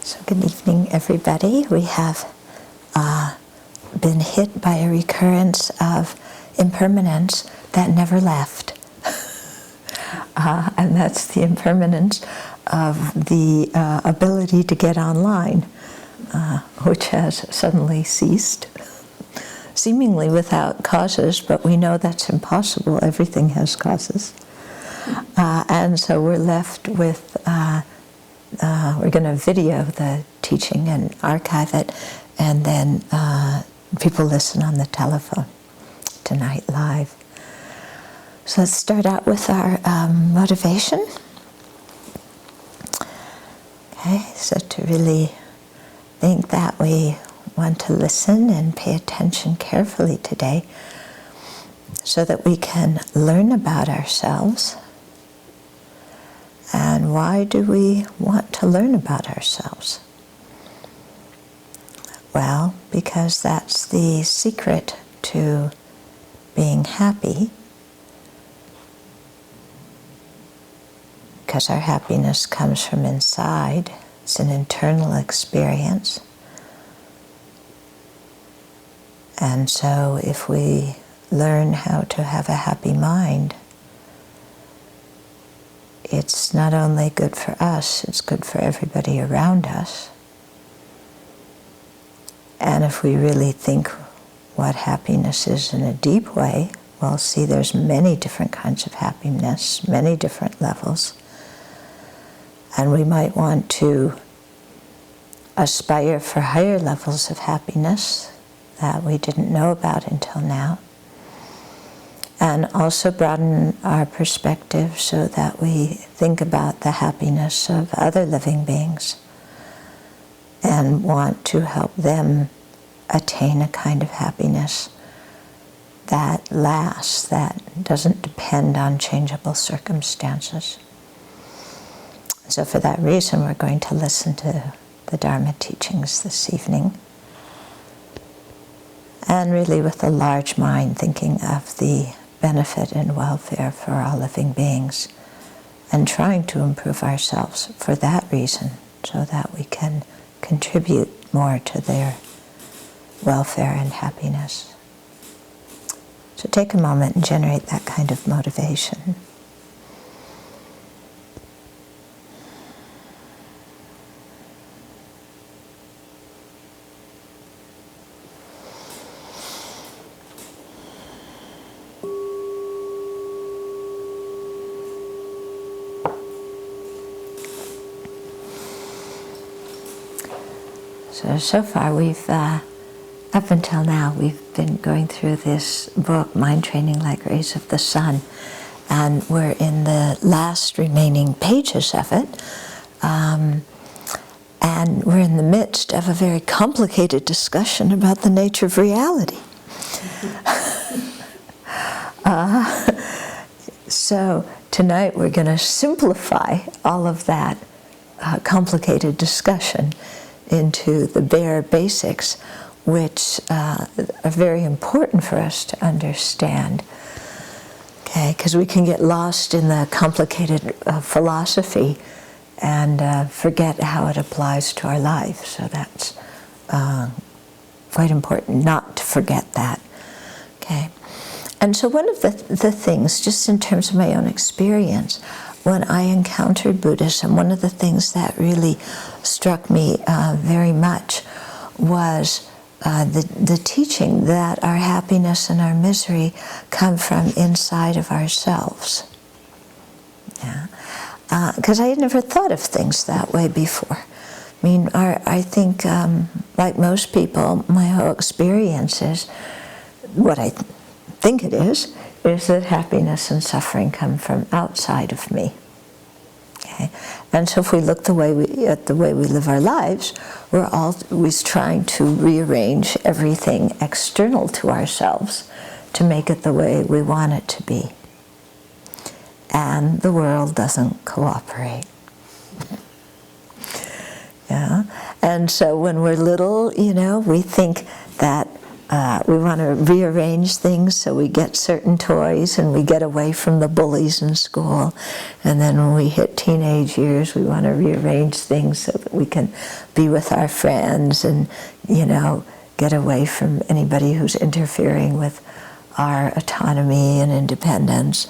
So good evening, everybody. We have been hit by a recurrence of impermanence that never left. And that's the impermanence of the ability to get online, which has suddenly ceased, seemingly without causes, but we know that's impossible. Everything has causes. And so we're left with, we're going to video the teaching and archive it, and then people listen on the telephone tonight live. So let's start out with our motivation. Okay, so to really think that we want to listen and pay attention carefully today so that we can learn about ourselves. And why do we want to learn about ourselves? Well, because that's the secret to being happy. Because our happiness comes from inside. It's an internal experience. And so if we learn how to have a happy mind, it's not only good for us, it's good for everybody around us. And if we really think what happiness is in a deep way, we'll see there's many different kinds of happiness, many different levels. And we might want to aspire for higher levels of happiness that we didn't know about until now. And also broaden our perspective so that we think about the happiness of other living beings and want to help them attain a kind of happiness that lasts, that doesn't depend on changeable circumstances. So for that reason, we're going to listen to the Dharma teachings this evening. And really with a large mind, thinking of the benefit and welfare for all living beings, and trying to improve ourselves for that reason, so that we can contribute more to their welfare and happiness. So take a moment and generate that kind of motivation. So far we've, up until now, we've been going through this book, Mind Training Like Rays of the Sun, and we're in the last remaining pages of it, and we're in the midst of a very complicated discussion about the nature of reality. So tonight we're going to simplify all of that complicated discussion into the bare basics, which are very important for us to understand. Okay, because we can get lost in the complicated philosophy and forget how it applies to our life. So that's quite important not to forget that. Okay, and so one of the things, just in terms of my own experience, when I encountered Buddhism, one of the things that really struck me very much was the teaching that our happiness and our misery come from inside of ourselves. Yeah, because I had never thought of things that way before. I mean, I think, like most people, my whole experience is, what I think it is that happiness and suffering come from outside of me. Okay? And so if we look at the way we live our lives, we're always trying to rearrange everything external to ourselves to make it the way we want it to be. And the world doesn't cooperate. Yeah? And so when we're little, we think that we want to rearrange things so we get certain toys and we get away from the bullies in school. And then when we hit teenage years, we want to rearrange things so that we can be with our friends and, you know, get away from anybody who's interfering with our autonomy and independence.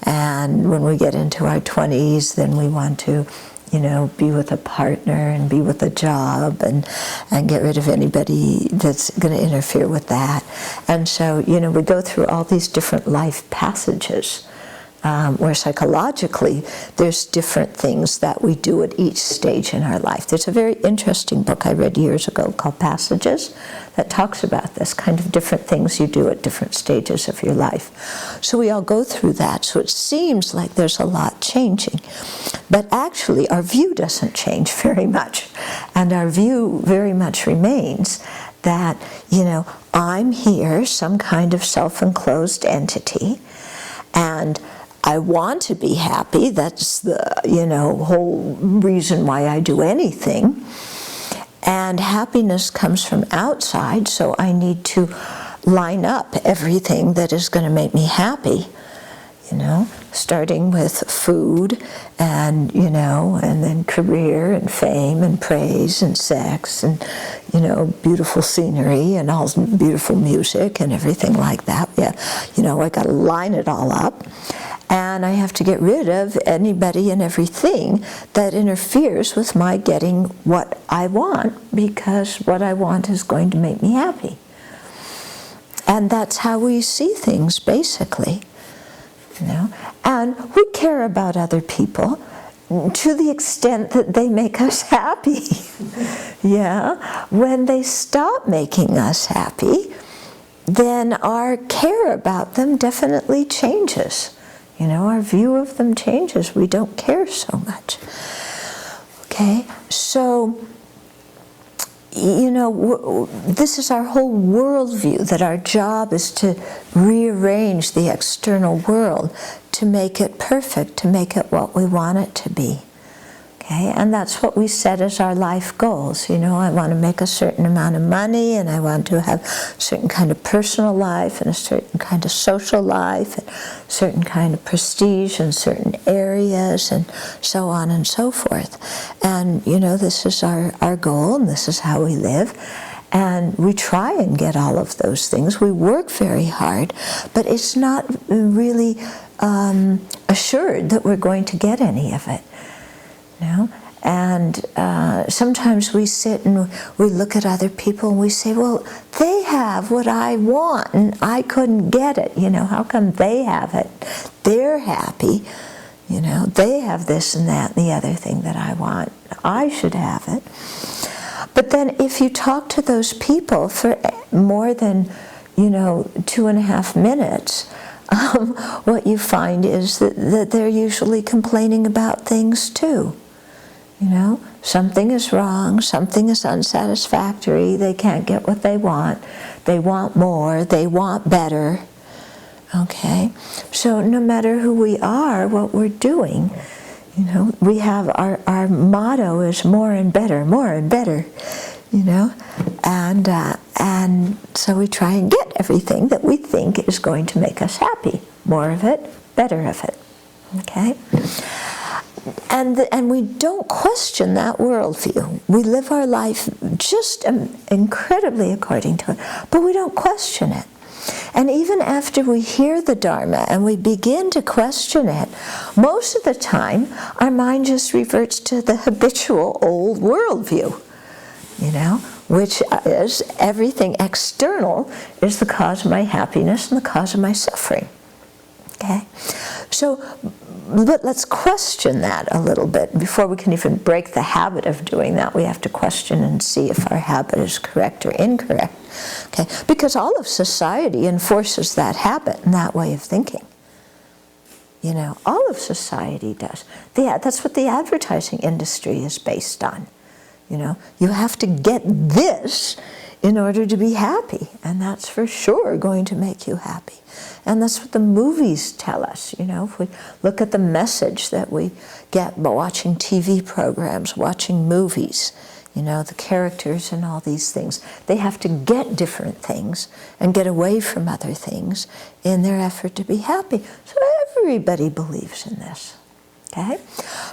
And when we get into our 20s, then we want to, you know, be with a partner and be with a job and get rid of anybody that's going to interfere with that. And so, you know, we go through all these different life passages where psychologically there's different things that we do at each stage in our life. There's a very interesting book I read years ago called Passages that talks about this kind of different things you do at different stages of your life. So we all go through that, so it seems like there's a lot changing. But actually our view doesn't change very much, and our view very much remains that, you know, I'm here, some kind of self-enclosed entity, and I want to be happy. That's the, you know, whole reason why I do anything. And happiness comes from outside, so I need to line up everything that is going to make me happy, you know, starting with food and, you know, and then career and fame and praise and sex and, you know, beautiful scenery and all beautiful music and everything like that. Yeah, you know, I got to line it all up. And I have to get rid of anybody and everything that interferes with my getting what I want, because what I want is going to make me happy. And that's how we see things, basically. You know? And we care about other people to the extent that they make us happy. Yeah? When they stop making us happy, then our care about them definitely changes. You know, our view of them changes. We don't care so much. Okay? So, you know, this is our whole worldview, that our job is to rearrange the external world to make it perfect, to make it what we want it to be. Okay? And that's what we set as our life goals. You know, I want to make a certain amount of money, and I want to have a certain kind of personal life and a certain kind of social life and a certain kind of prestige in certain areas and so on and so forth. And, you know, this is our goal, and this is how we live. And we try and get all of those things. We work very hard, but it's not really assured that we're going to get any of it. You know? And sometimes we sit and we look at other people and we say, well, they have what I want and I couldn't get it. You know, how come they have it? They're happy. You know, they have this and that and the other thing that I want. I should have it. But then if you talk to those people for more than, you know, 2.5 minutes, what you find is that they're usually complaining about things too. You know, something is wrong, something is unsatisfactory, they can't get what they want more, they want better. Okay? So no matter who we are, what we're doing, you know, we have our motto is more and better, you know, and so we try and get everything that we think is going to make us happy. More of it, better of it. Okay? And we don't question that worldview. We live our life just incredibly according to it, but we don't question it. And even after we hear the Dharma and we begin to question it, most of the time our mind just reverts to the habitual old worldview, you know, which is everything external is the cause of my happiness and the cause of my suffering. Okay? So, but let's question that a little bit. Before we can even break the habit of doing that, we have to question and see if our habit is correct or incorrect. Okay? Because all of society enforces that habit and that way of thinking. You know, all of society does. That's what the advertising industry is based on. You know, you have to get this in order to be happy, and that's for sure going to make you happy. And that's what the movies tell us, you know. If we look at the message that we get by watching TV programs, watching movies, You know, the characters and all these things, they have to get different things and get away from other things in their effort to be happy. So everybody believes in this, okay?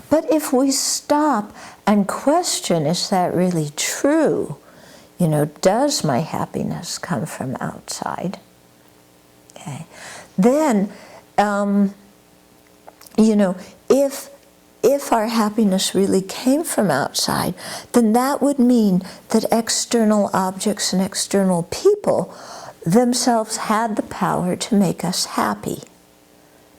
But if we stop and question, is that really true? You know, does my happiness come from outside? Okay. Then, you know, if our happiness really came from outside, then that would mean that external objects and external people themselves had the power to make us happy.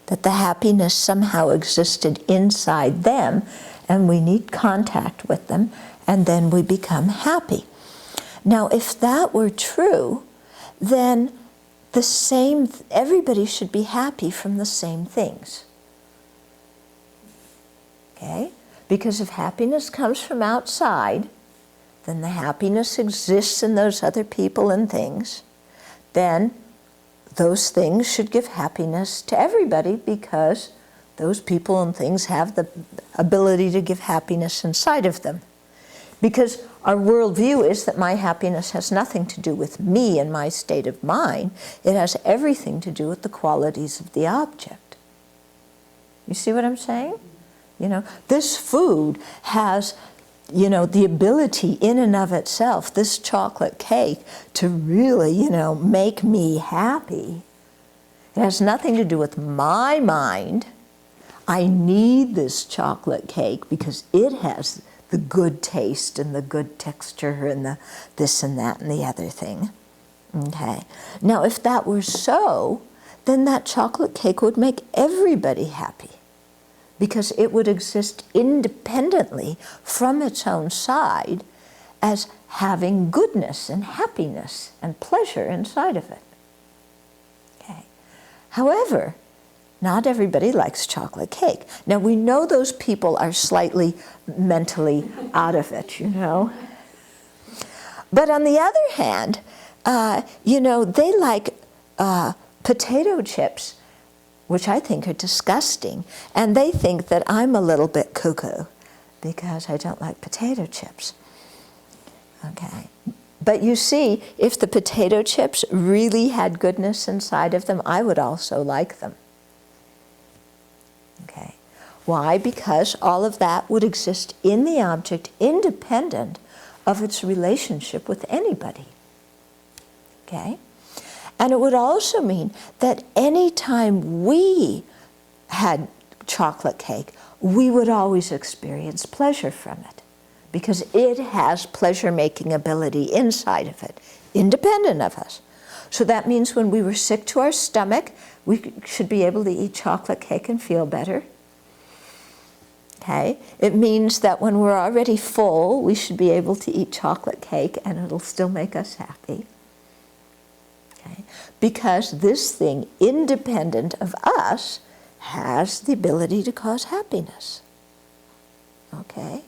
That the happiness somehow existed inside them, and we need contact with them, and then we become happy. Now, if that were true, then everybody should be happy from the same things. Okay? Because if happiness comes from outside, then the happiness exists in those other people and things. Then those things should give happiness to everybody, because those people and things have the ability to give happiness inside of them. Because our worldview is that my happiness has nothing to do with me and my state of mind. It has everything to do with the qualities of the object. You see what I'm saying? You know, this food has, you know, the ability in and of itself, this chocolate cake, to really, you know, make me happy. It has nothing to do with my mind. I need this chocolate cake because it has the good taste and the good texture and the this and that and the other thing. Okay. Now, if that were so, then that chocolate cake would make everybody happy, because it would exist independently from its own side as having goodness and happiness and pleasure inside of it. Okay. However, not everybody likes chocolate cake. Now, we know those people are slightly mentally out of it, you know. But on the other hand, you know, they like potato chips, which I think are disgusting. And they think that I'm a little bit cuckoo because I don't like potato chips. Okay. But you see, if the potato chips really had goodness inside of them, I would also like them. Okay. Why? Because all of that would exist in the object independent of its relationship with anybody. Okay? And it would also mean that any time we had chocolate cake, we would always experience pleasure from it, because it has pleasure-making ability inside of it, independent of us. So that means when we were sick to our stomach, we should be able to eat chocolate cake and feel better. Okay? It means that when we're already full, we should be able to eat chocolate cake and it'll still make us happy. Okay? Because this thing, independent of us, has the ability to cause happiness. Okay?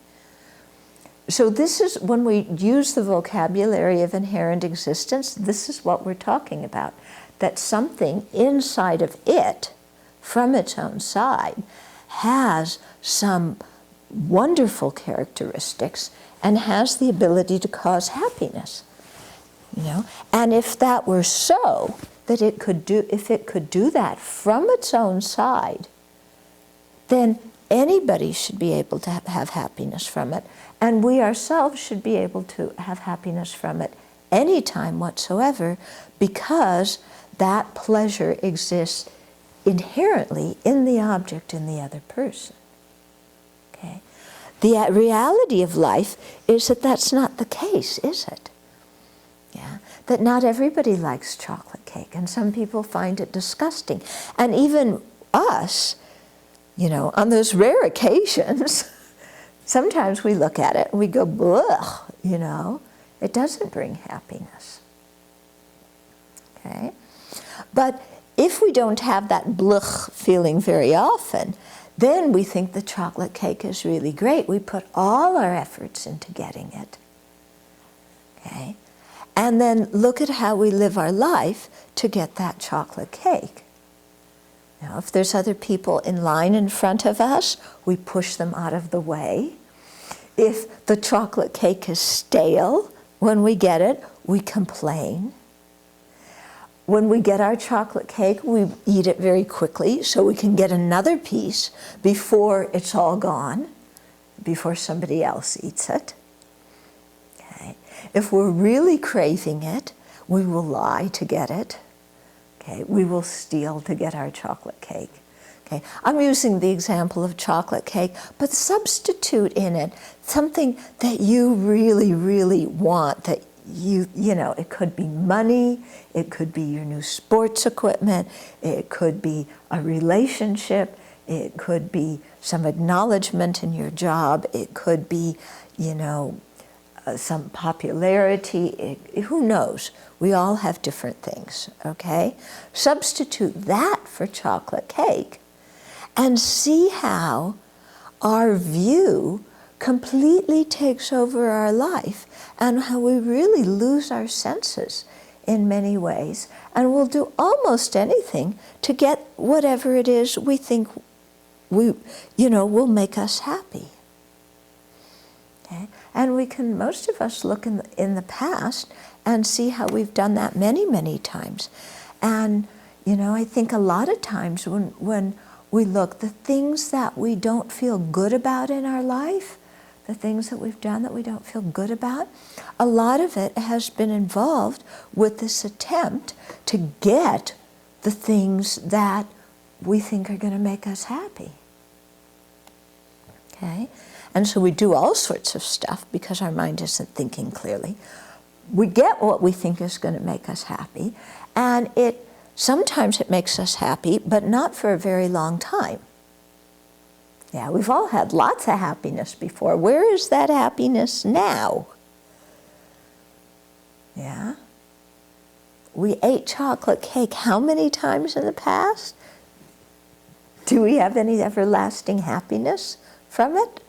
So this is, when we use the vocabulary of inherent existence, this is what we're talking about. That something inside of it, from its own side, has some wonderful characteristics and has the ability to cause happiness. You know? And if that were so, that it could do, if it could do that from its own side, then anybody should be able to have happiness from it, and we ourselves should be able to have happiness from it any time whatsoever, because that pleasure exists inherently in the object in the other person. Okay? The reality of life is that that's not the case, is it? Yeah? That not everybody likes chocolate cake, and some people find it disgusting. And even us, you know, on those rare occasions, sometimes we look at it and we go, blech, you know, it doesn't bring happiness. Okay? But if we don't have that blech feeling very often, then we think the chocolate cake is really great. We put all our efforts into getting it. Okay? And then look at how we live our life to get that chocolate cake. Now, if there's other people in line in front of us, we push them out of the way. If the chocolate cake is stale when we get it, we complain. When we get our chocolate cake, we eat it very quickly so we can get another piece before it's all gone, before somebody else eats it. Okay. If we're really craving it, we will lie to get it. Okay. We will steal to get our chocolate cake. Okay. I'm using the example of chocolate cake, but substitute in it something that you really, really want, that you know, it could be money, it could be your new sports equipment, it could be a relationship, it could be some acknowledgement in your job, it could be, you know, some popularity, who knows? We all have different things, okay? Substitute that for chocolate cake and see how our view completely takes over our life and how we really lose our senses in many ways, and we'll do almost anything to get whatever it is we think will make us happy. Okay? And we can, most of us, look in the past and see how we've done that many, many times. And you know, I think a lot of times when we look, the things that we don't feel good about in our life, the things that we've done that we don't feel good about, a lot of it has been involved with this attempt to get the things that we think are going to make us happy. Okay? And so we do all sorts of stuff because our mind isn't thinking clearly. We get what we think is going to make us happy, and sometimes it makes us happy, but not for a very long time. Yeah, we've all had lots of happiness before. Where is that happiness now? Yeah. We ate chocolate cake how many times in the past? Do we have any everlasting happiness from it?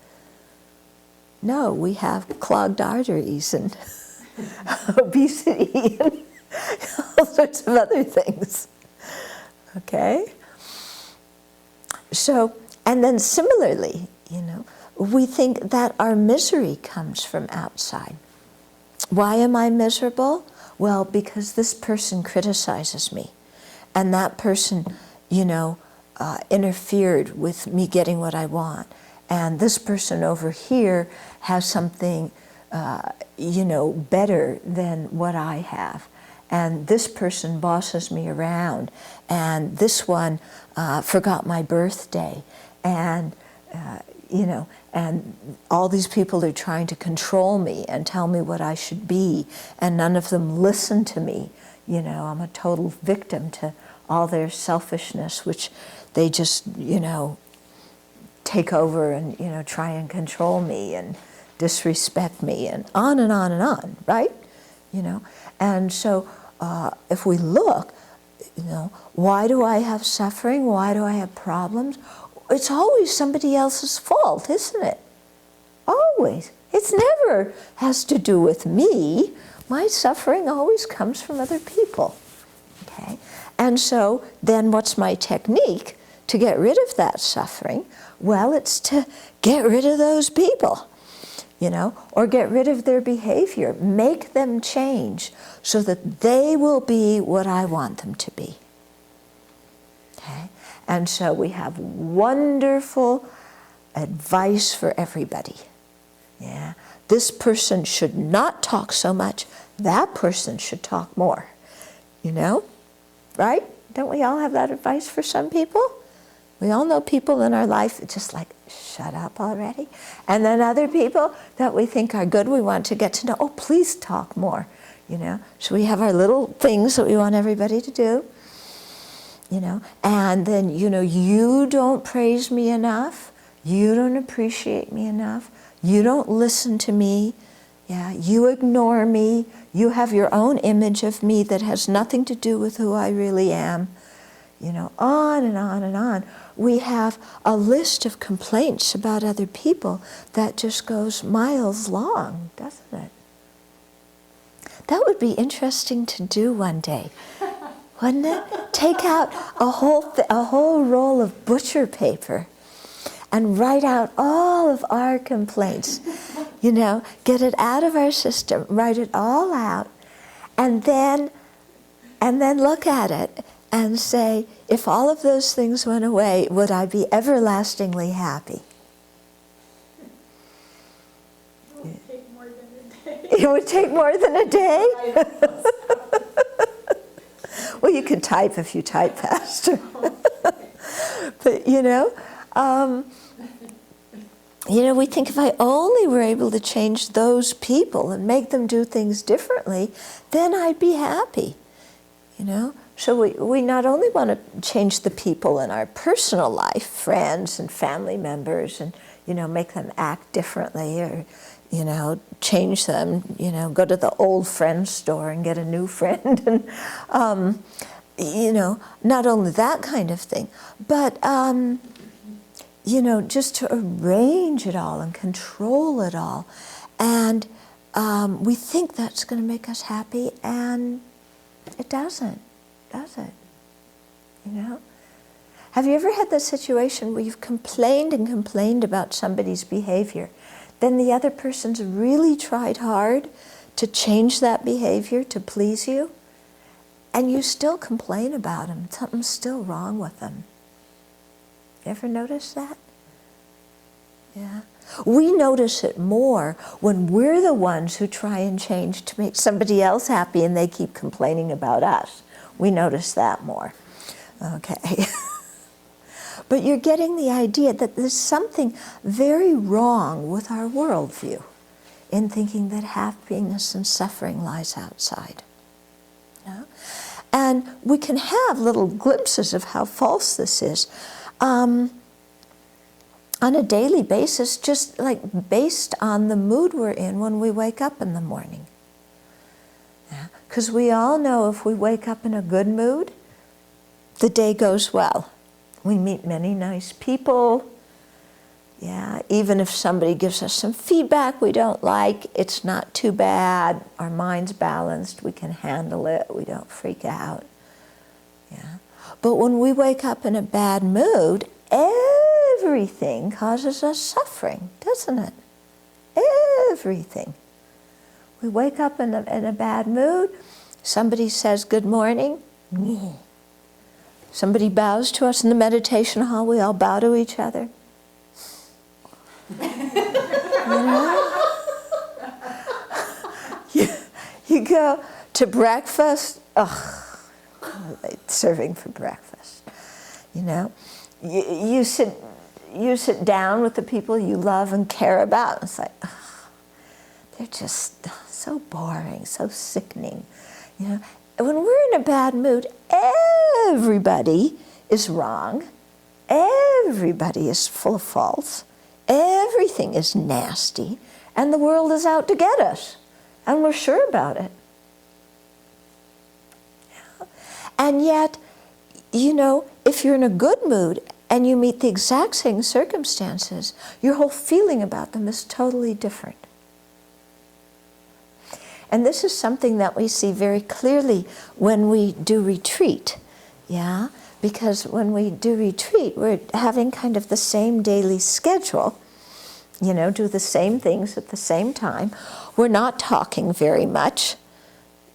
No, we have clogged arteries and obesity and all sorts of other things. Okay? So, and then similarly, you know, we think that our misery comes from outside. Why am I miserable? Well, because this person criticizes me, and that person, you know, interfered with me getting what I want, and this person over here has something, you know, better than what I have. And this person bosses me around, and this one forgot my birthday, and you know, and all these people are trying to control me and tell me what I should be, and none of them listen to me. You know, I'm a total victim to all their selfishness, which they just, you know, take over and, you know, try and control me and disrespect me, and on and on and on, right? You know, and so if we look, you know, why do I have suffering? Why do I have problems? It's always somebody else's fault, isn't it? Always. It's never has to do with me. My suffering always comes from other people. Okay? And so then what's my technique to get rid of that suffering? Well, it's to get rid of those people, you know, or get rid of their behavior. Make them change so that they will be what I want them to be. Okay? And so we have wonderful advice for everybody. Yeah, this person should not talk so much. That person should talk more. You know, right? Don't we all have that advice for some people? We all know people in our life that just like, shut up already. And then other people that we think are good, we want to get to know. Oh, please talk more. You know, so we have our little things that we want everybody to do. You know, and then, you know, you don't praise me enough. You don't appreciate me enough. You don't listen to me. Yeah, you ignore me. You have your own image of me that has nothing to do with who I really am. You know, on and on and on. We have a list of complaints about other people that just goes miles long, doesn't it? That would be interesting to do one day. Wouldn't it? Take out a whole roll of butcher paper and write out all of our complaints get it out of our system, write it all out, and then look at it and say, if all of those things went away, would I be everlastingly happy? It would take more than a day? Well, you can type if you type faster. But, we think if I only were able to change those people and make them do things differently, then I'd be happy, So we not only want to change the people in our personal life, friends and family members, and, make them act differently, or, change them, go to the old friend store and get a new friend, and, not only that kind of thing, but, just to arrange it all and control it all. And we think that's going to make us happy, and it doesn't, does it? Have you ever had the situation where you've complained and complained about somebody's behavior, then the other person's really tried hard to change that behavior to please you, and you still complain about them? Something's still wrong with them. You ever notice that? Yeah. We notice it more when we're the ones who try and change to make somebody else happy and they keep complaining about us. We notice that more. Okay. But you're getting the idea that there's something very wrong with our worldview in thinking that happiness and suffering lies outside. And we can have little glimpses of how false this is on a daily basis, just like based on the mood we're in when we wake up in the morning. Because we all know if we wake up in a good mood, the day goes well. We meet many nice people. Yeah, even if somebody gives us some feedback we don't like, it's not too bad. Our mind's balanced. We can handle it. We don't freak out. Yeah. But when we wake up in a bad mood, everything causes us suffering, doesn't it? Everything. We wake up in a bad mood. Somebody says good morning. Somebody bows to us in the meditation hall. We all bow to each other. You go to breakfast. Serving for breakfast. You sit down with the people you love and care about. It's like, they're just so boring, so sickening. When we're in a bad mood, everybody is wrong. Everybody is full of faults. Everything is nasty. And the world is out to get us. And we're sure about it. And yet, if you're in a good mood and you meet the exact same circumstances, your whole feeling about them is totally different. And this is something that we see very clearly when we do retreat, yeah? Because when we do retreat, we're having kind of the same daily schedule, do the same things at the same time. We're not talking very much,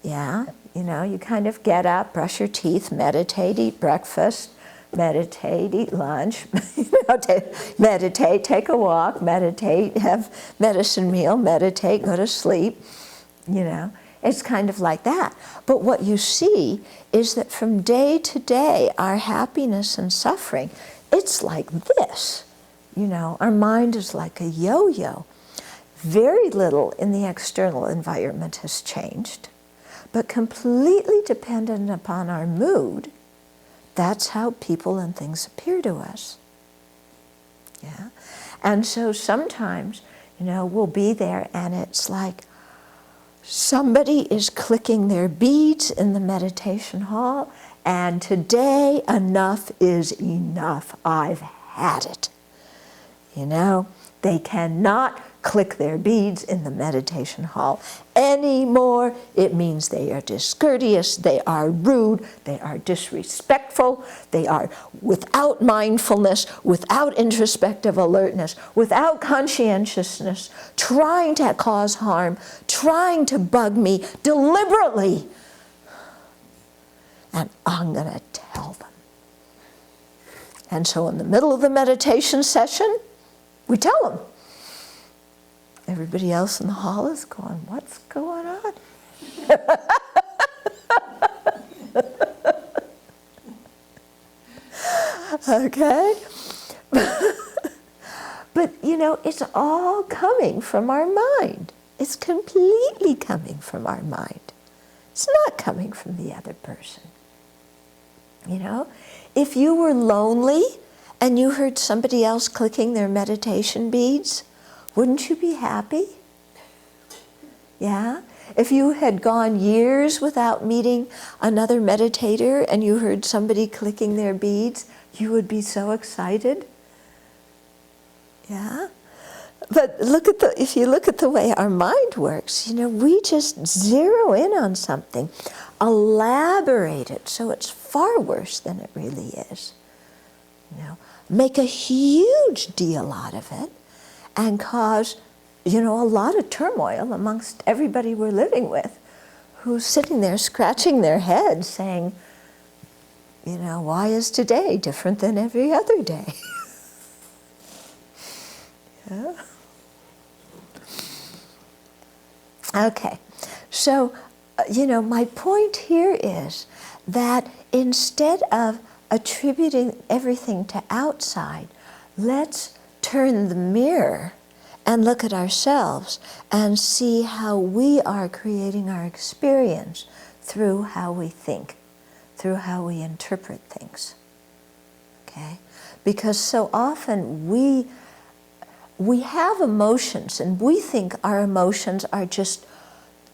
yeah? You kind of get up, brush your teeth, meditate, eat breakfast, meditate, eat lunch, meditate, take a walk, meditate, have medicine meal, meditate, go to sleep. It's kind of like that. But what you see is that from day to day, our happiness and suffering, it's like this. Our mind is like a yo-yo. Very little in the external environment has changed, but completely dependent upon our mood, that's how people and things appear to us. Yeah? And so sometimes, we'll be there and it's like, somebody is clicking their beads in the meditation hall, and today enough is enough. I've had it. You know, they cannot click their beads in the meditation hall anymore. It means they are discourteous, they are rude, they are disrespectful, they are without mindfulness, without introspective alertness, without conscientiousness, trying to cause harm, trying to bug me deliberately. And I'm going to tell them. And so in the middle of the meditation session, we tell them. Everybody else in the hall is going, what's going on? Okay? But, you know, it's all coming from our mind. It's completely coming from our mind. It's not coming from the other person. You know? If you were lonely and you heard somebody else clicking their meditation beads, wouldn't you be happy? Yeah? If you had gone years without meeting another meditator and you heard somebody clicking their beads, you would be so excited. Yeah? But if you look at the way our mind works, you know, we just zero in on something, elaborate it so it's far worse than it really is. You know, make a huge deal out of it and cause, you know, a lot of turmoil amongst everybody we're living with, who's sitting there scratching their heads saying, you know, why is today different than every other day? Yeah. Okay, so, you know, my point here is that instead of attributing everything to outside, let's turn the mirror and look at ourselves and see how we are creating our experience through how we think, through how we interpret things. Okay? Because so often we have emotions and we think our emotions are just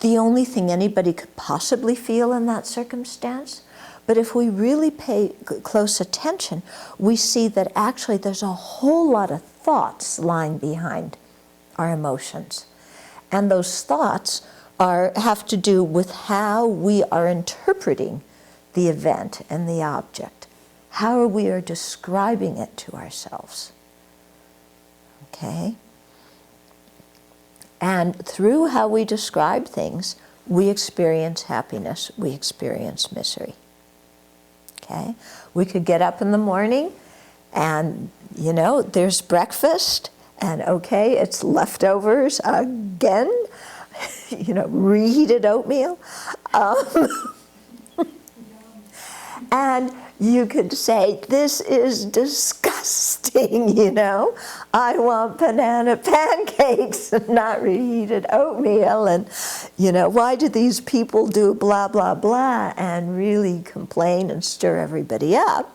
the only thing anybody could possibly feel in that circumstance. But if we really pay close attention, we see that actually there's a whole lot of thoughts lying behind our emotions. And those thoughts have to do with how we are interpreting the event and the object, how we are describing it to ourselves. Okay? And through how we describe things, we experience happiness, we experience misery. Okay? We could get up in the morning and, you know, there's breakfast and okay, it's leftovers again, you know, reheated oatmeal. And you could say, this is disgusting, you know. I want banana pancakes and not reheated oatmeal. And, you know, why do these people do blah, blah, blah, and really complain and stir everybody up?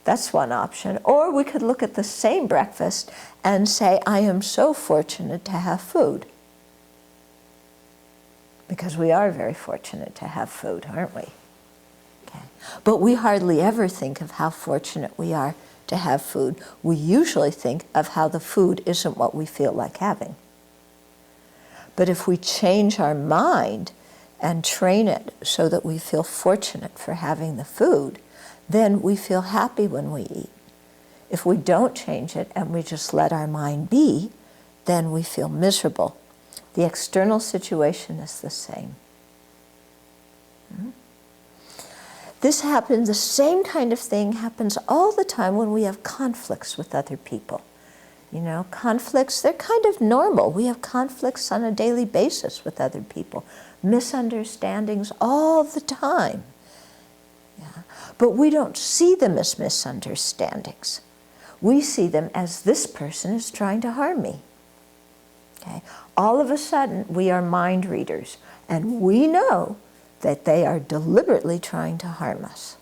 That's one option. Or we could look at the same breakfast and say, I am so fortunate to have food. Because we are very fortunate to have food, aren't we? But we hardly ever think of how fortunate we are to have food. We usually think of how the food isn't what we feel like having. But if we change our mind and train it so that we feel fortunate for having the food, then we feel happy when we eat. If we don't change it and we just let our mind be, then we feel miserable. The external situation is the same. This happens, the same kind of thing happens all the time when we have conflicts with other people. You know, conflicts, they're kind of normal. We have conflicts on a daily basis with other people. Misunderstandings all the time. Yeah. But we don't see them as misunderstandings. We see them as this person is trying to harm me. Okay? All of a sudden, we are mind readers, and we know that they are deliberately trying to harm us.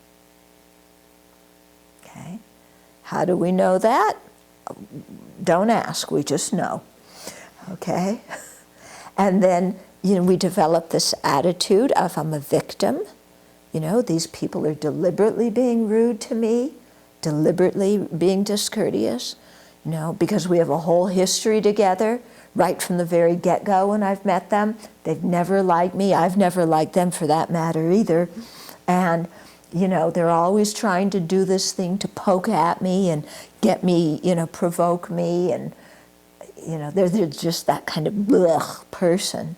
Okay? How do we know that? Don't ask, we just know. Okay? And then, you know, we develop this attitude of I'm a victim. You know, these people are deliberately being rude to me, deliberately being discourteous. because we have a whole history together, right from the very get-go when I've met them. They've never liked me. I've never liked them for that matter either. And, they're always trying to do this thing to poke at me and get me, provoke me. And, they're just that kind of blech person.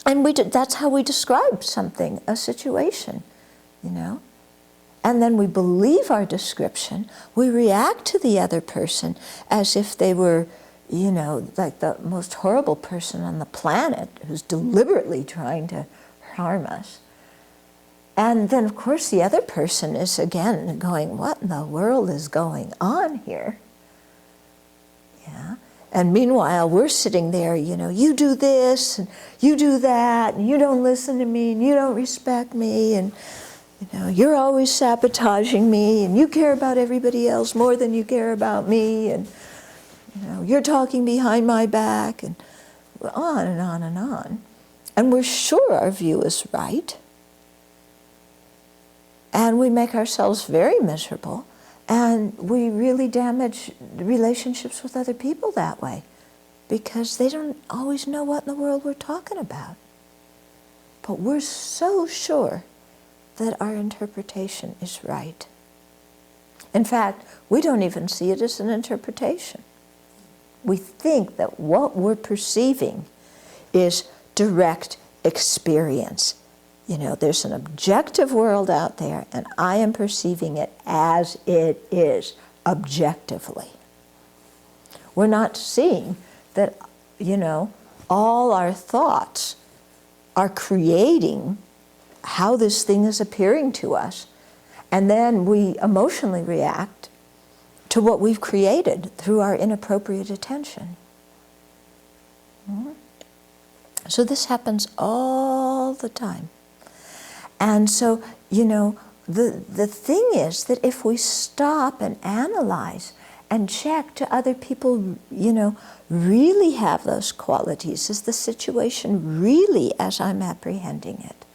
And that's how we describe something, a situation, And then we believe our description. We react to the other person as if they were, like the most horrible person on the planet who's deliberately trying to harm us. And then, of course, the other person is, again, going, what in the world is going on here? Yeah. And meanwhile, we're sitting there, you do this, and you do that, and you don't listen to me, and you don't respect me, and, you're always sabotaging me, and you care about everybody else more than you care about me, and, you're talking behind my back, and on and on and on. And we're sure our view is right. And we make ourselves very miserable, and we really damage relationships with other people that way because they don't always know what in the world we're talking about. But we're so sure that our interpretation is right. In fact, we don't even see it as an interpretation. We think that what we're perceiving is direct experience. There's an objective world out there, and I am perceiving it as it is, objectively. We're not seeing that, all our thoughts are creating how this thing is appearing to us, and then we emotionally react to what we've created through our inappropriate attention. So this happens all the time. And so, the thing is that if we stop and analyze and check, do other people, really have those qualities? Is the situation really as I'm apprehending it?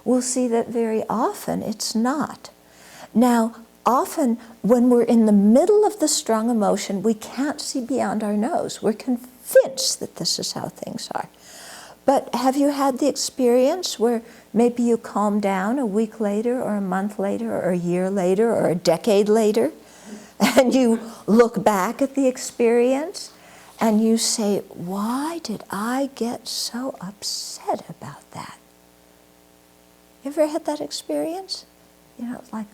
We'll see that very often it's not. Now, often when we're in the middle of the strong emotion, we can't see beyond our nose. We're convinced that this is how things are. But have you had the experience where maybe you calm down a week later or a month later or a year later or a decade later, and you look back at the experience and you say, why did I get so upset about that? You ever had that experience? It's like,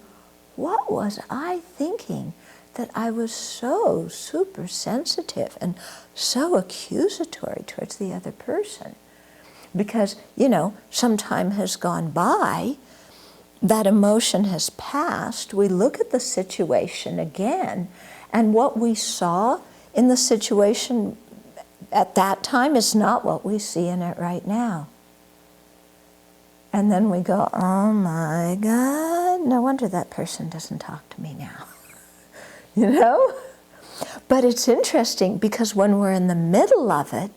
what was I thinking that I was so super sensitive and so accusatory towards the other person? Because, some time has gone by, that emotion has passed, we look at the situation again, and what we saw in the situation at that time is not what we see in it right now. And then we go, oh my God, no wonder that person doesn't talk to me now. But it's interesting because when we're in the middle of it,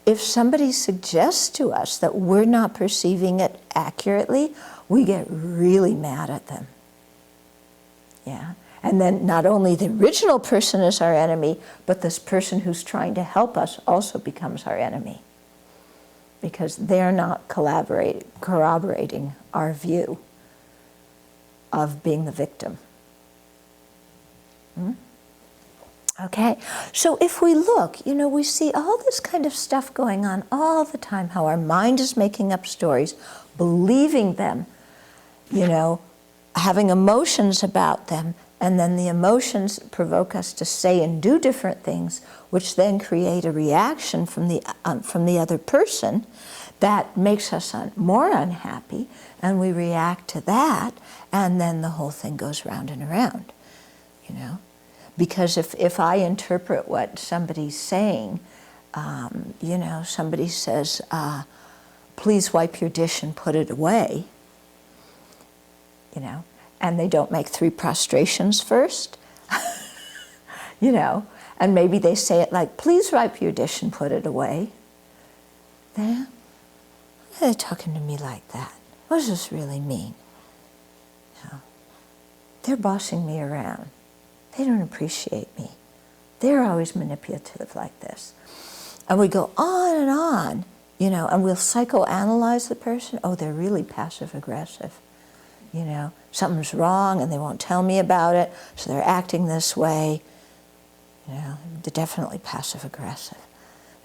if somebody suggests to us that we're not perceiving it accurately, we get really mad at them. Yeah. And then not only the original person is our enemy, but this person who's trying to help us also becomes our enemy. Because they're not corroborating our view of being the victim. Okay, so if we look, we see all this kind of stuff going on all the time, how our mind is making up stories, believing them, having emotions about them, and then the emotions provoke us to say and do different things, which then create a reaction from the other person that makes us more unhappy, and we react to that, and then the whole thing goes round and around, Because if I interpret what somebody's saying, somebody says, please wipe your dish and put it away, and they don't make 3 prostrations first, and maybe they say it like, please wipe your dish and put it away. Then, why are they talking to me like that? What does this really mean? They're bossing me around. They don't appreciate me. They're always manipulative like this. And we go on, you know, and we'll psychoanalyze the person. Oh, they're really passive-aggressive. You know, something's wrong and they won't tell me about it, so they're acting this way. You know, they're definitely passive-aggressive.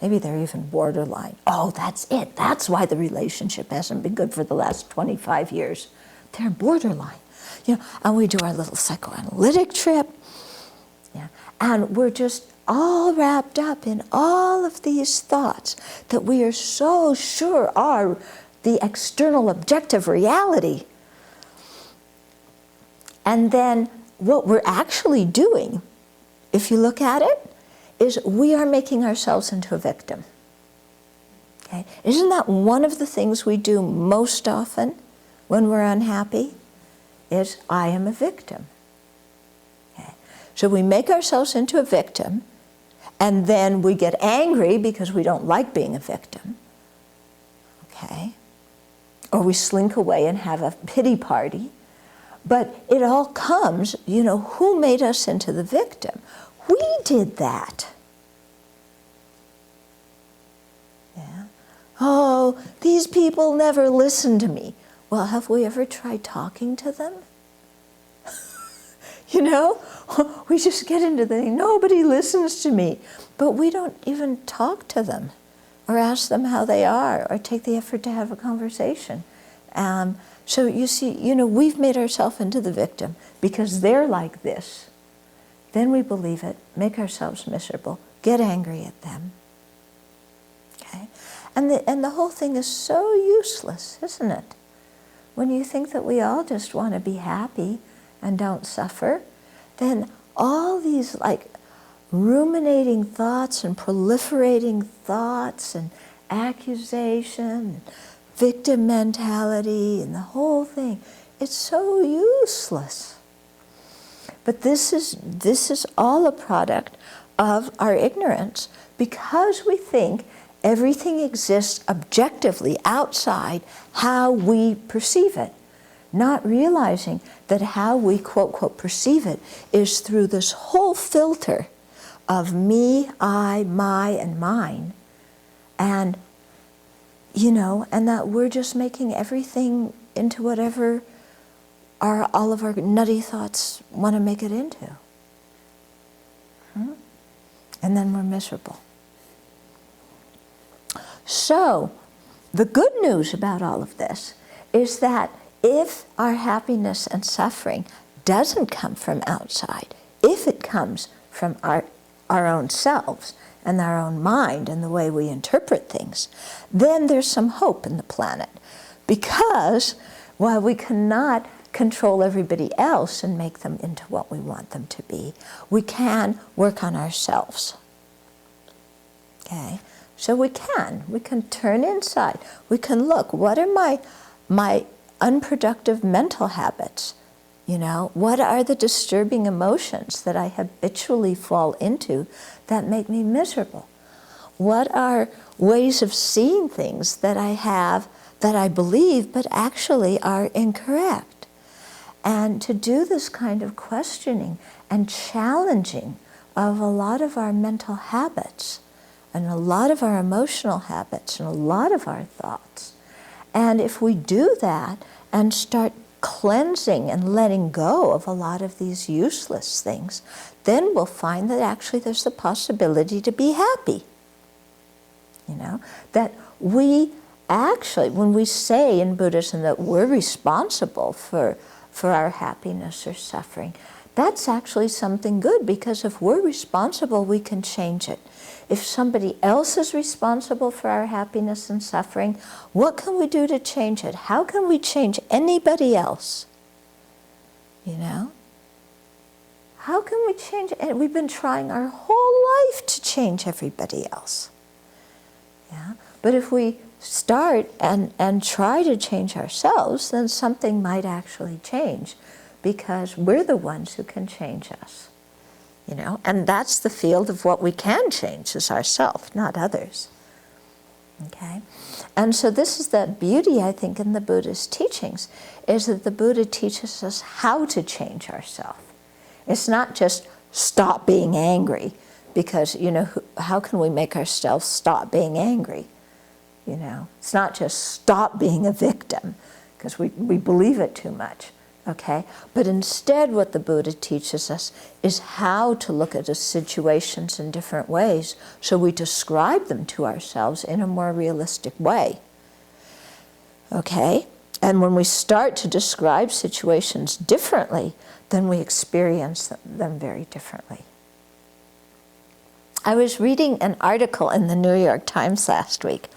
Maybe they're even borderline. Oh, that's it. That's why the relationship hasn't been good for the last 25 years. They're borderline. You know, and we do our little psychoanalytic trip. Yeah, and we're just all wrapped up in all of these thoughts that we are so sure are the external objective reality. And then what we're actually doing, if you look at it, is we are making ourselves into a victim. Okay? Isn't that one of the things we do most often when we're unhappy? Is I am a victim. Okay? So we make ourselves into a victim, and then we get angry because we don't like being a victim. Okay? Or we slink away and have a pity party. But it all comes, you know, who made us into the victim? We did that. Yeah. Oh, these people never listen to me. Well, have we ever tried talking to them? You know, we just get into the thing, nobody listens to me. But we don't even talk to them or ask them how they are or take the effort to have a conversation. So you see, you know, we've made ourselves into the victim because they're like this. Then we believe it, make ourselves miserable, get angry at them. Okay? And the whole thing is so useless, isn't it? When you think that we all just want to be happy and don't suffer, then all these like ruminating thoughts and proliferating thoughts and accusation, victim mentality, and the whole thing, it's so useless. But this is all a product of our ignorance because we think everything exists objectively outside how we perceive it, not realizing that how we, quote, quote, perceive it is through this whole filter of me, I, my, and mine. And, you know, and that we're just making everything into whatever all of our nutty thoughts want to make it into. And then we're miserable. So, the good news about all of this is that if our happiness and suffering doesn't come from outside, if it comes from our own selves and our own mind and the way we interpret things, then there's some hope in the planet. Because while we cannot control everybody else and make them into what we want them to be, we can work on ourselves. Okay? So we can turn inside. We can look, what are my unproductive mental habits? You know, what are the disturbing emotions that I habitually fall into that make me miserable? What are ways of seeing things that I have that I believe but actually are incorrect? And to do this kind of questioning and challenging of a lot of our mental habits and a lot of our emotional habits and a lot of our thoughts. And if we do that and start cleansing and letting go of a lot of these useless things, then we'll find that actually there's the possibility to be happy. You know, that we actually, when we say in Buddhism that we're responsible for our happiness or suffering, that's actually something good, because if we're responsible, we can change it. If somebody else is responsible for our happiness and suffering, what can we do to change it? How can we change anybody else? You know? How can we change it? And we've been trying our whole life to change everybody else. Yeah? But if we start and try to change ourselves, then something might actually change, because we're the ones who can change us. You know, and that's the field of what we can change, is ourselves, not others. Okay? And so this is the beauty, I think, in the Buddha's teachings, is that the Buddha teaches us how to change ourselves. It's not just stop being angry, because, you know, how can we make ourselves stop being angry? You know, it's not just stop being a victim, because we believe it too much, okay? But instead what the Buddha teaches us is how to look at the situations in different ways so we describe them to ourselves in a more realistic way, okay? And when we start to describe situations differently, then we experience them very differently. I was reading an article in the New York Times last week.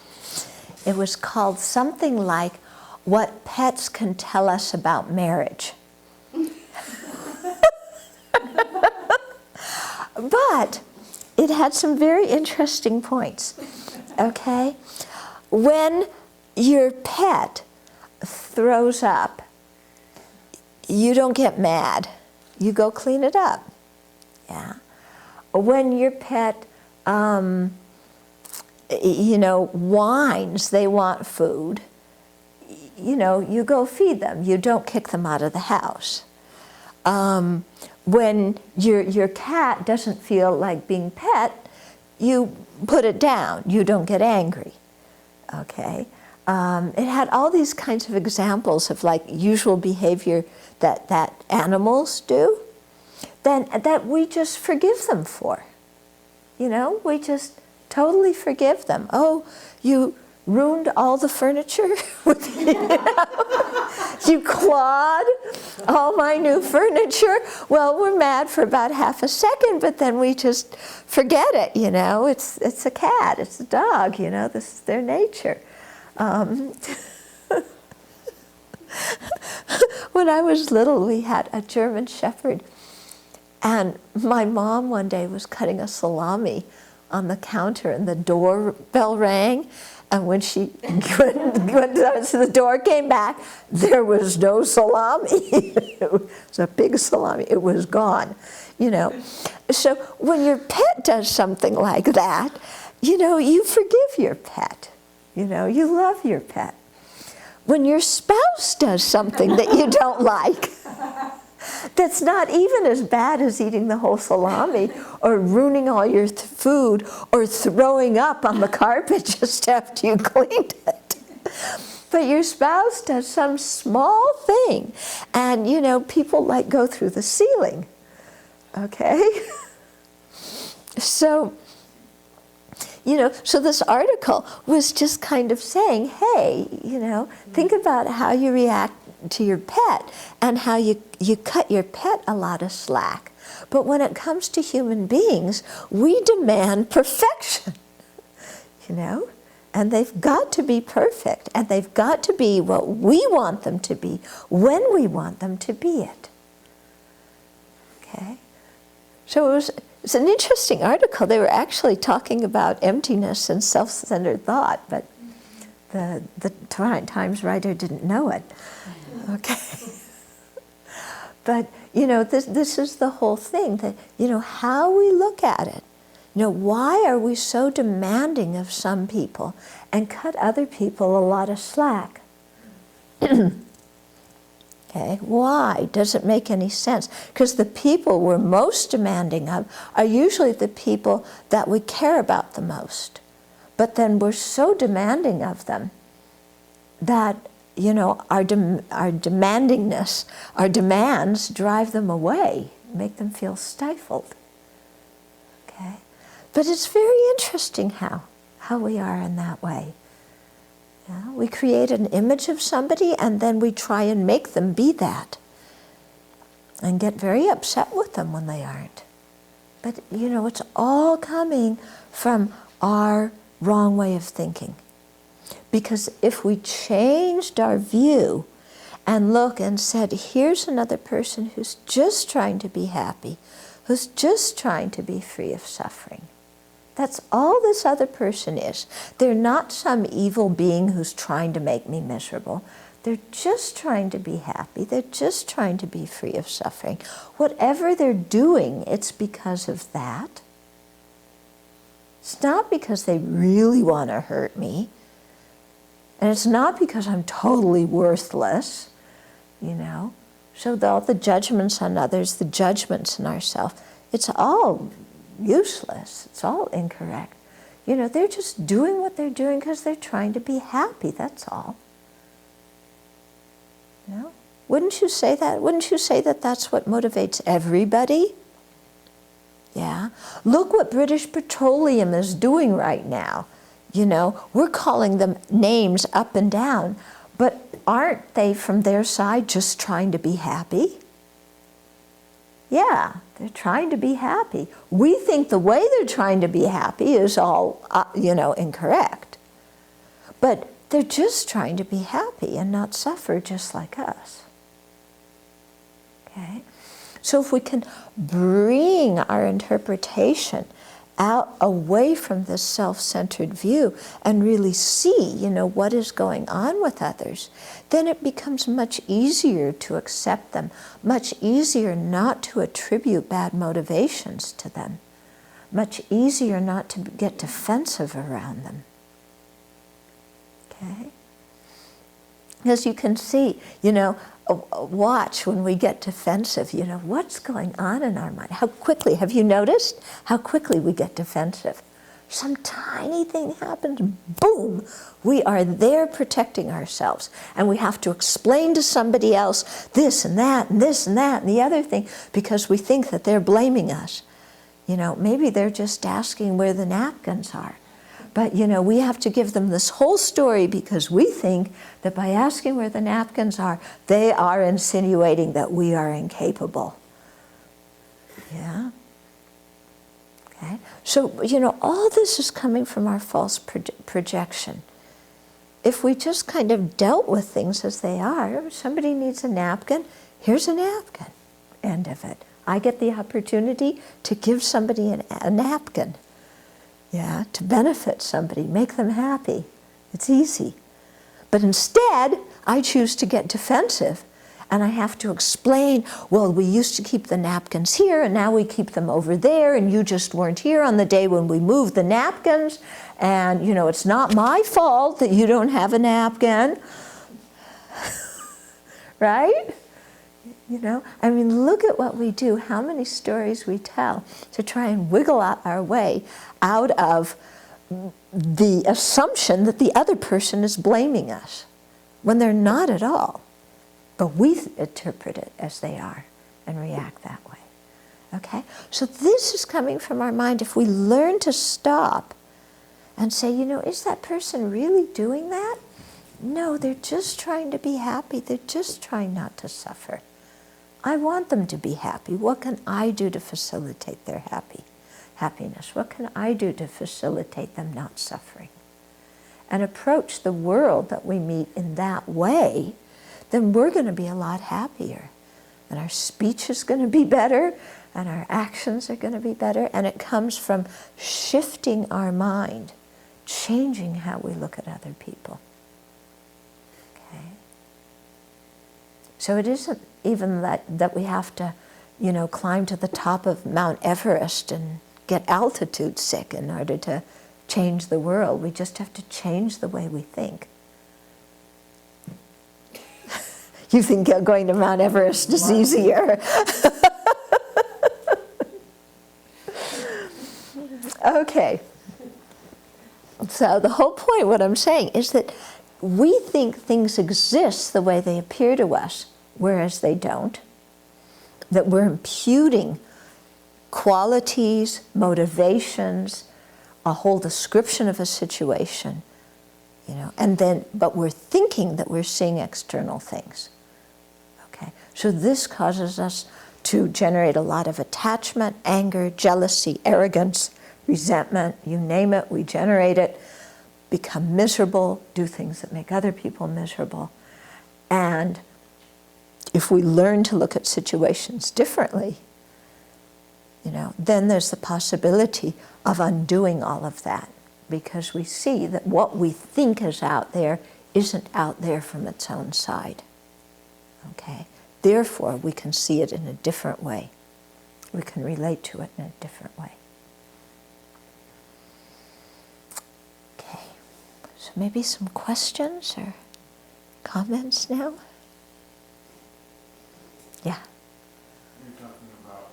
It was called something like, "What Pets Can Tell Us About Marriage." But it had some very interesting points, okay? When your pet throws up, you don't get mad. You go clean it up, yeah? When your pet, you know, whines, they want food, you know, you go feed them. You don't kick them out of the house. When your cat doesn't feel like being pet, you put it down. You don't get angry, okay? It had all these kinds of examples of like usual behavior that animals do, then that we just forgive them for. You know, we just totally forgive them. Oh, you ruined all the furniture? You know? You clawed all my new furniture? Well, we're mad for about half a second, but then we just forget it, you know? It's a cat, it's a dog, you know, this is their nature. When I was little, we had a German Shepherd, and my mom one day was cutting a salami on the counter, and the doorbell rang, and when the door came back, there was no salami. It was a big salami. It was gone, you know. So when your pet does something like that, you know, you forgive your pet. You know, you love your pet. When your spouse does something that you don't like, that's not even as bad as eating the whole salami or ruining all your food or throwing up on the carpet just after you cleaned it. But your spouse does some small thing, and, you know, people like go through the ceiling, okay? So, you know, so this article was just kind of saying, hey, you know, think about how you react to your pet and how you cut your pet a lot of slack. But when it comes to human beings, we demand perfection, you know? And they've got to be perfect, and they've got to be what we want them to be when we want them to be it. Okay? So it's an interesting article. They were actually talking about emptiness and self-centered thought, but the Times writer didn't know it. Okay. But, you know, this is the whole thing, that, you know, how we look at it. You know, why are we so demanding of some people and cut other people a lot of slack? Okay, why? Does it make any sense? Because the people we're most demanding of are usually the people that we care about the most. But then we're so demanding of them that, you know, our demandingness, our demands drive them away, make them feel stifled. Okay? But it's very interesting how we are in that way. Yeah? We create an image of somebody and then we try and make them be that and get very upset with them when they aren't. But, you know, it's all coming from our wrong way of thinking. Because if we changed our view and look and said, here's another person who's just trying to be happy, who's just trying to be free of suffering. That's all this other person is. They're not some evil being who's trying to make me miserable. They're just trying to be happy. They're just trying to be free of suffering. Whatever they're doing, it's because of that. It's not because they really want to hurt me. And it's not because I'm totally worthless, you know. So all the judgments on others, the judgments on ourselves, it's all useless. It's all incorrect. You know, they're just doing what they're doing because they're trying to be happy, that's all. You know? Wouldn't you say that? Wouldn't you say that that's what motivates everybody? Yeah. Look what British Petroleum is doing right now. You know, we're calling them names up and down, but aren't they from their side just trying to be happy? Yeah, they're trying to be happy. We think the way they're trying to be happy is all, you know, incorrect. But they're just trying to be happy and not suffer just like us. Okay? So if we can bring our interpretation out away from this self-centered view and really see, you know, what is going on with others, then it becomes much easier to accept them, much easier not to attribute bad motivations to them, much easier not to get defensive around them. Okay? As you can see, you know, watch when we get defensive, you know, what's going on in our mind? How quickly, have you noticed how quickly we get defensive? Some tiny thing happens, boom, we are there protecting ourselves. And we have to explain to somebody else this and that and this and that and the other thing because we think that they're blaming us. You know, maybe they're just asking where the napkins are. But, you know, we have to give them this whole story because we think that by asking where the napkins are, they are insinuating that we are incapable. Yeah? Okay? So, you know, all this is coming from our false projection. If we just kind of dealt with things as they are, somebody needs a napkin, here's a napkin, end of it. I get the opportunity to give somebody a napkin. Yeah, to benefit somebody, make them happy. It's easy. But instead, I choose to get defensive and I have to explain, well, we used to keep the napkins here and now we keep them over there and you just weren't here on the day when we moved the napkins and, you know, it's not my fault that you don't have a napkin. Right? You know, I mean, look at what we do, how many stories we tell to try and wiggle out our way out of the assumption that the other person is blaming us, when they're not at all. But we interpret it as they are and react that way. Okay? So this is coming from our mind. If we learn to stop and say, you know, is that person really doing that? No, they're just trying to be happy. They're just trying not to suffer. I want them to be happy. What can I do to facilitate their happiness? What can I do to facilitate them not suffering? And approach the world that we meet in that way, then we're going to be a lot happier. And our speech is going to be better, and our actions are going to be better. And it comes from shifting our mind, changing how we look at other people. Okay? So it isn't even that we have to, you know, climb to the top of Mount Everest and get altitude sick in order to change the world. We just have to change the way we think. You think going to Mount Everest is easier. Okay. So the whole point, what I'm saying, is that we think things exist the way they appear to us, whereas they don't. That we're imputing qualities, motivations, a whole description of a situation, you know, and then, but we're thinking that we're seeing external things. Okay, so this causes us to generate a lot of attachment, anger, jealousy, arrogance, resentment, you name it, we generate it, become miserable, do things that make other people miserable. And if we learn to look at situations differently, you know, then there's the possibility of undoing all of that, because we see that what we think is out there isn't out there from its own side. Okay? Therefore, we can see it in a different way. We can relate to it in a different way. Okay. So maybe some questions or comments now? Yeah. You're talking about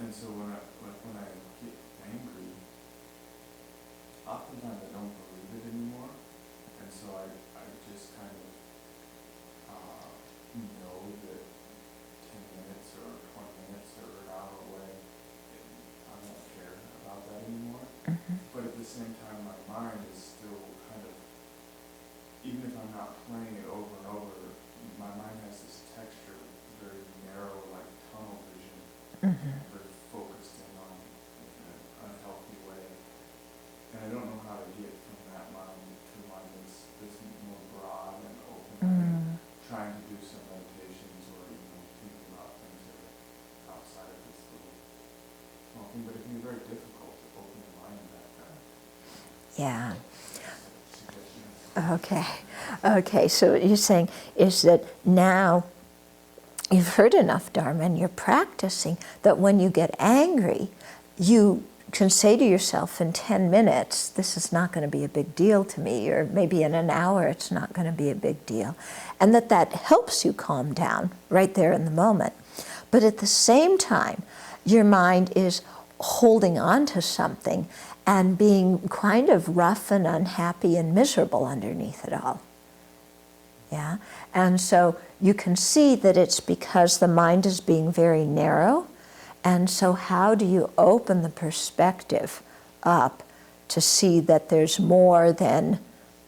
And so when I get angry, oftentimes I don't believe it anymore, and so I just kind of know that 10 minutes or 20 minutes or an hour away, I don't care about that anymore. But at the same time, my mind is still kind of, even if I'm not playing it over and over, my mind has this texture, very narrow, like tunnel vision, very focused in on an unhealthy way. And I don't know how to get from that mind to one that's more broad and open, trying to do some meditations or thinking about things that are outside of this little small thing. But it can be very difficult to open your mind like that. Yeah. Okay, so what you're saying is that now you've heard enough Dharma and you're practicing that when you get angry, you can say to yourself in 10 minutes, this is not going to be a big deal to me, or maybe in an hour it's not going to be a big deal. And that helps you calm down right there in the moment. But at the same time, your mind is holding on to something and being kind of rough and unhappy and miserable underneath it all. Yeah? And so you can see that it's because the mind is being very narrow. And so how do you open the perspective up to see that there's more than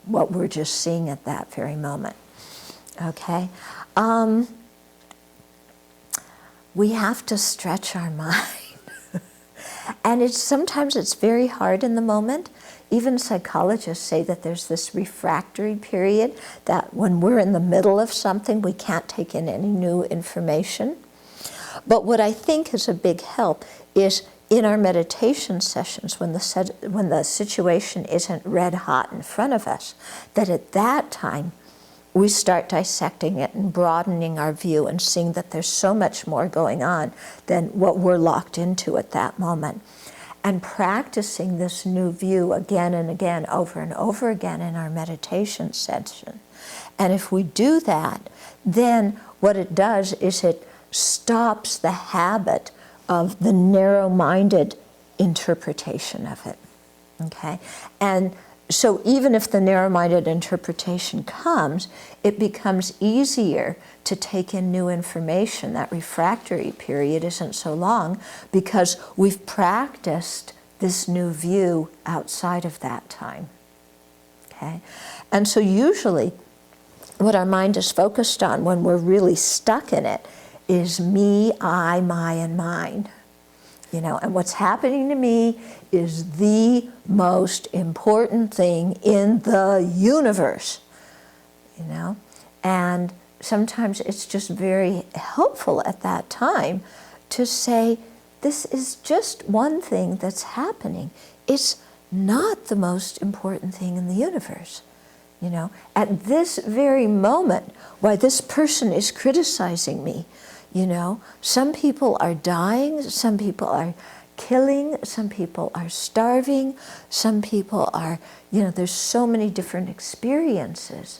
what we're just seeing at that very moment? Okay? We have to stretch our mind. And sometimes it's very hard in the moment. Even psychologists say that there's this refractory period, that when we're in the middle of something, we can't take in any new information. But what I think is a big help is in our meditation sessions, when the situation isn't red hot in front of us, that at that time we start dissecting it and broadening our view and seeing that there's so much more going on than what we're locked into at that moment. And practicing this new view again and again, over and over again in our meditation session. And if we do that, then what it does is it stops the habit of the narrow-minded interpretation of it. Okay? And so even if the narrow-minded interpretation comes, it becomes easier to take in new information. That refractory period isn't so long because we've practiced this new view outside of that time. Okay? And so usually what our mind is focused on when we're really stuck in it is me, I, my, and mine. And what's happening to me is the most important thing in the universe, And sometimes it's just very helpful at that time to say, this is just one thing that's happening. It's not the most important thing in the universe. At this very moment, why this person is criticizing me, some people are dying, some people are killing, some people are starving, some people are, there's so many different experiences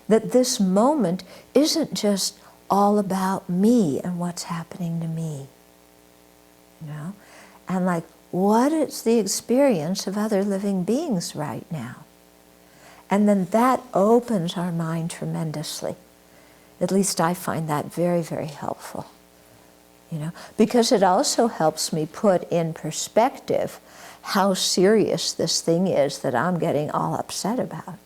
that this moment isn't just all about me and what's happening to me, And what is the experience of other living beings right now? And then that opens our mind tremendously. At least I find that very, very helpful, because it also helps me put in perspective how serious this thing is that I'm getting all upset about.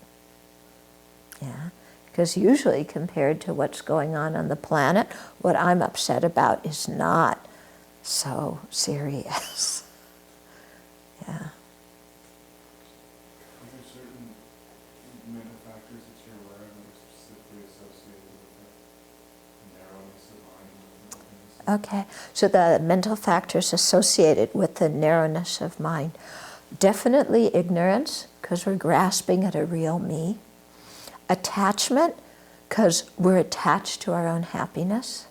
Yeah, because usually compared to what's going on the planet, what I'm upset about is not so serious. Yeah. Okay, so the mental factors associated with the narrowness of mind. Definitely ignorance, because we're grasping at a real me. Attachment, because we're attached to our own happiness.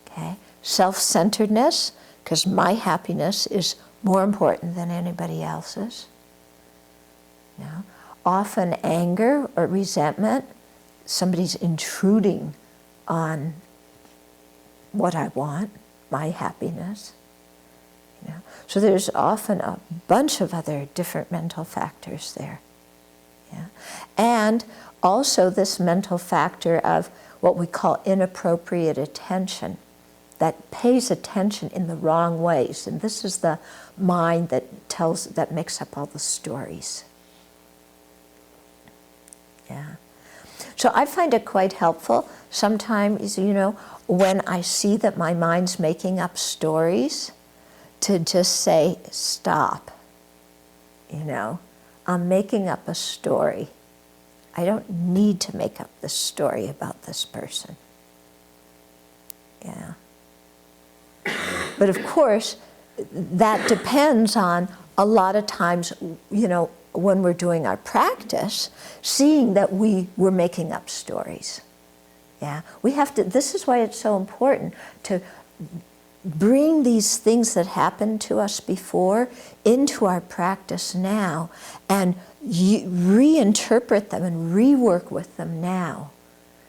Okay, self-centeredness, because my happiness is more important than anybody else's. Often anger or resentment, somebody's intruding on what I want, my happiness. Yeah. So there's often a bunch of other different mental factors there. Yeah. And also this mental factor of what we call inappropriate attention, that pays attention in the wrong ways. And this is the mind that makes up all the stories. Yeah. So I find it quite helpful sometimes, when I see that my mind's making up stories, to just say, stop. I'm making up a story. I don't need to make up this story about this person. Yeah. But of course, that depends on a lot of times, when we're doing our practice, seeing that we're making up stories. Yeah. We have to, this is why it's so important to bring these things that happened to us before into our practice now and reinterpret them and rework with them now,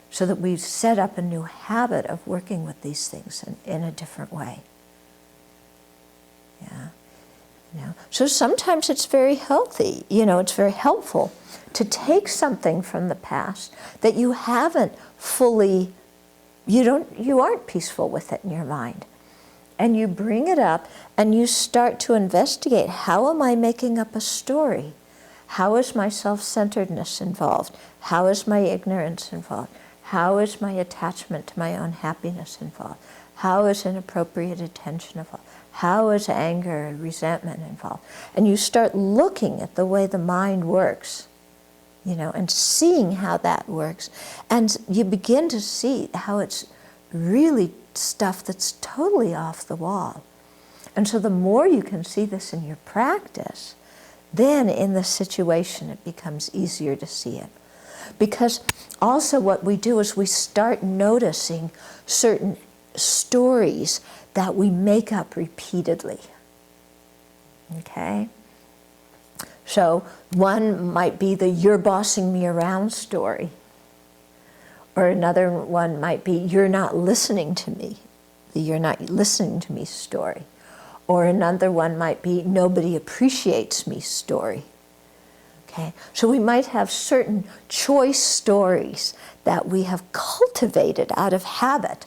so that we've set up a new habit of working with these things in a different way. Yeah. So sometimes it's very healthy, it's very helpful to take something from the past that you haven't fully, you aren't peaceful with it in your mind. And you bring it up and you start to investigate, how am I making up a story? How is my self-centeredness involved? How is my ignorance involved? How is my attachment to my own happiness involved? How is inappropriate attention involved? How is anger and resentment involved? And you start looking at the way the mind works, and seeing how that works. And you begin to see how it's really stuff that's totally off the wall. And so the more you can see this in your practice, then in the situation it becomes easier to see it. Because also what we do is we start noticing certain stories that we make up repeatedly. Okay? So one might be the "you're bossing me around" story. Or another one might be, "you're not listening to me," the "you're not listening to me" story. Or another one might be, "nobody appreciates me" story. Okay? So we might have certain choice stories that we have cultivated out of habit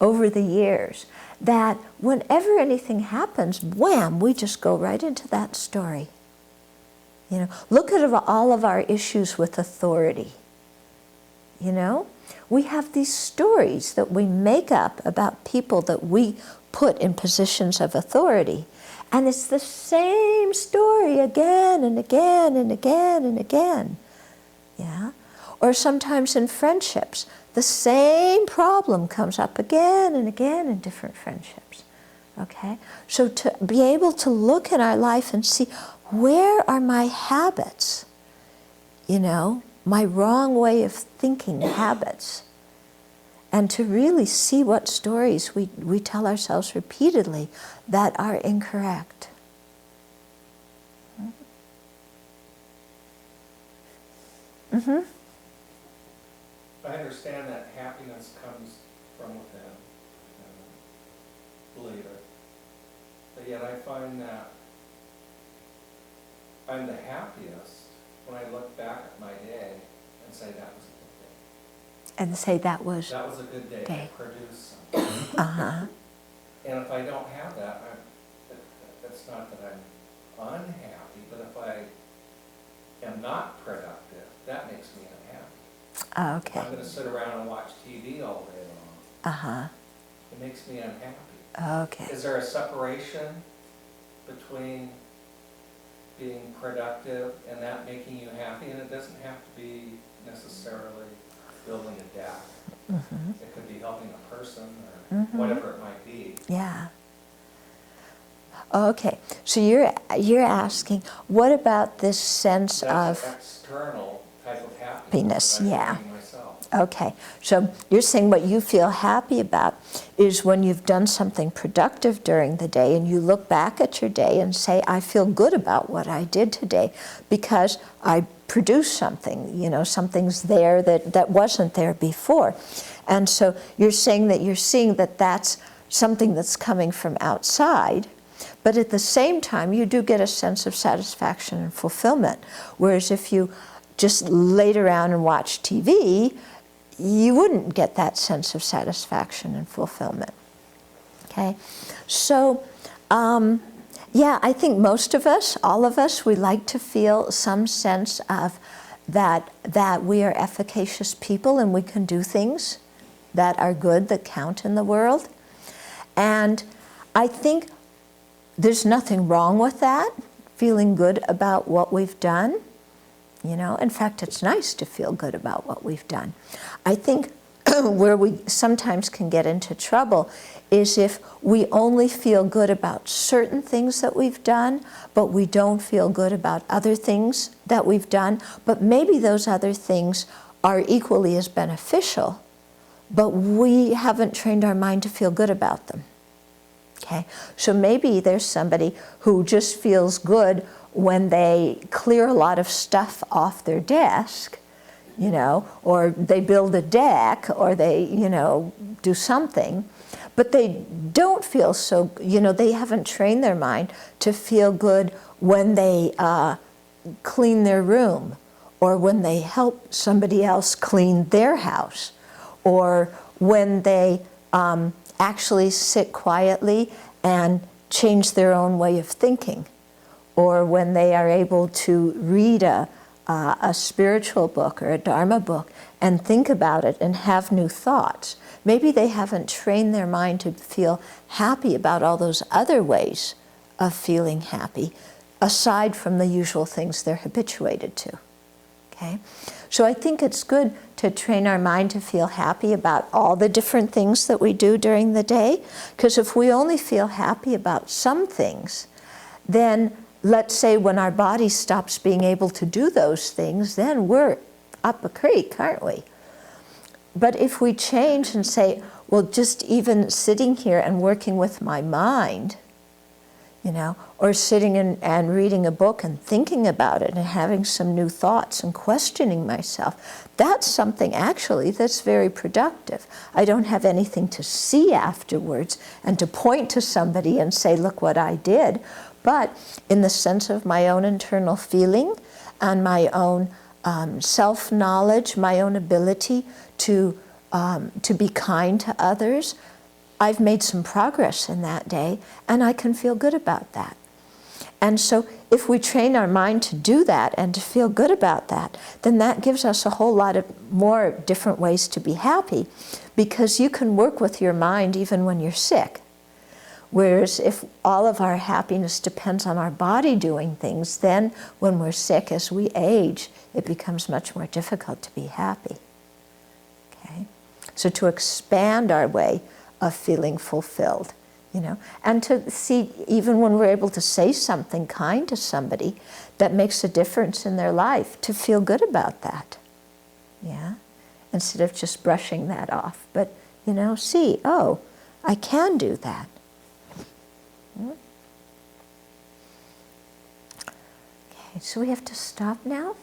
over the years, that whenever anything happens, wham, we just go right into that story. Look at all of our issues with authority. We have these stories that we make up about people that we put in positions of authority. And it's the same story again and again and again and again. Yeah? Or sometimes in friendships, the same problem comes up again and again in different friendships. Okay? So to be able to look in our life and see, where are my habits? My wrong way of thinking habits. And to really see what stories we tell ourselves repeatedly that are incorrect. Mm-hmm. I understand that happiness comes from within, believe it. But yet I find that I'm the happiest when I look back at my day and say that was a good day. And say that was a good day. day. I produced something. Uh-huh. And if I don't have that, it's not that I'm unhappy, but if I am not productive, that makes me unhappy. Okay. I'm going to sit around and watch TV all day long. Uh-huh. It makes me unhappy. Okay. Is there a separation between being productive and that making you happy? And it doesn't have to be necessarily building a deck. Mm-hmm. It could be helping a person or Mm-hmm. whatever it might be. Yeah. Okay. So you're asking, what about this sense That's of external type of happiness? happiness that I'm Yeah. feeling myself. Okay, so you're saying what you feel happy about is when you've done something productive during the day and you look back at your day and say, I feel good about what I did today because I produced something, something's there that wasn't there before. And so you're saying that you're seeing that that's something that's coming from outside, But at the same time, you do get a sense of satisfaction and fulfillment. Whereas if you just laid around and watched TV, you wouldn't get that sense of satisfaction and fulfillment. Okay? So, yeah, I think most of us, all of us, we like to feel some sense of that we are efficacious people and we can do things that are good, that count in the world. And I think there's nothing wrong with that, feeling good about what we've done. You know, in fact, it's nice to feel good about what we've done. I think where we sometimes can get into trouble is if we only feel good about certain things that we've done, but we don't feel good about other things that we've done, but maybe those other things are equally as beneficial, but we haven't trained our mind to feel good about them. Okay? So maybe there's somebody who just feels good when they clear a lot of stuff off their desk, you know, or they build a deck, or they, you know, do something, but they don't feel so, you know, they haven't trained their mind to feel good when they clean their room, or when they help somebody else clean their house, or when they actually sit quietly and change their own way of thinking, or when they are able to read a spiritual book or a Dharma book and think about it and have new thoughts. Maybe they haven't trained their mind to feel happy about all those other ways of feeling happy, aside from the usual things they're habituated to. Okay? So I think it's good to train our mind to feel happy about all the different things that we do during the day, because if we only feel happy about some things, then let's say when our body stops being able to do those things, then we're up a creek, aren't we? But if we change and say, well, just even sitting here and working with my mind, you know, or sitting and reading a book and thinking about it and having some new thoughts and questioning myself, that's something actually that's very productive. I don't have anything to see afterwards and to point to somebody and say, look what I did. But in the sense of my own internal feeling and my own self-knowledge, my own ability to be kind to others, I've made some progress in that day, and I can feel good about that. And so if we train our mind to do that and to feel good about that, then that gives us a whole lot of more different ways to be happy, because you can work with your mind even when you're sick. Whereas if all of our happiness depends on our body doing things, then when we're sick, as we age, it becomes much more difficult to be happy. Okay? So to expand our way of feeling fulfilled, you know, and to see, even when we're able to say something kind to somebody that makes a difference in their life, to feel good about that, yeah, instead of just brushing that off. But, you know, see, oh, I can do that. Okay, so we have to stop now?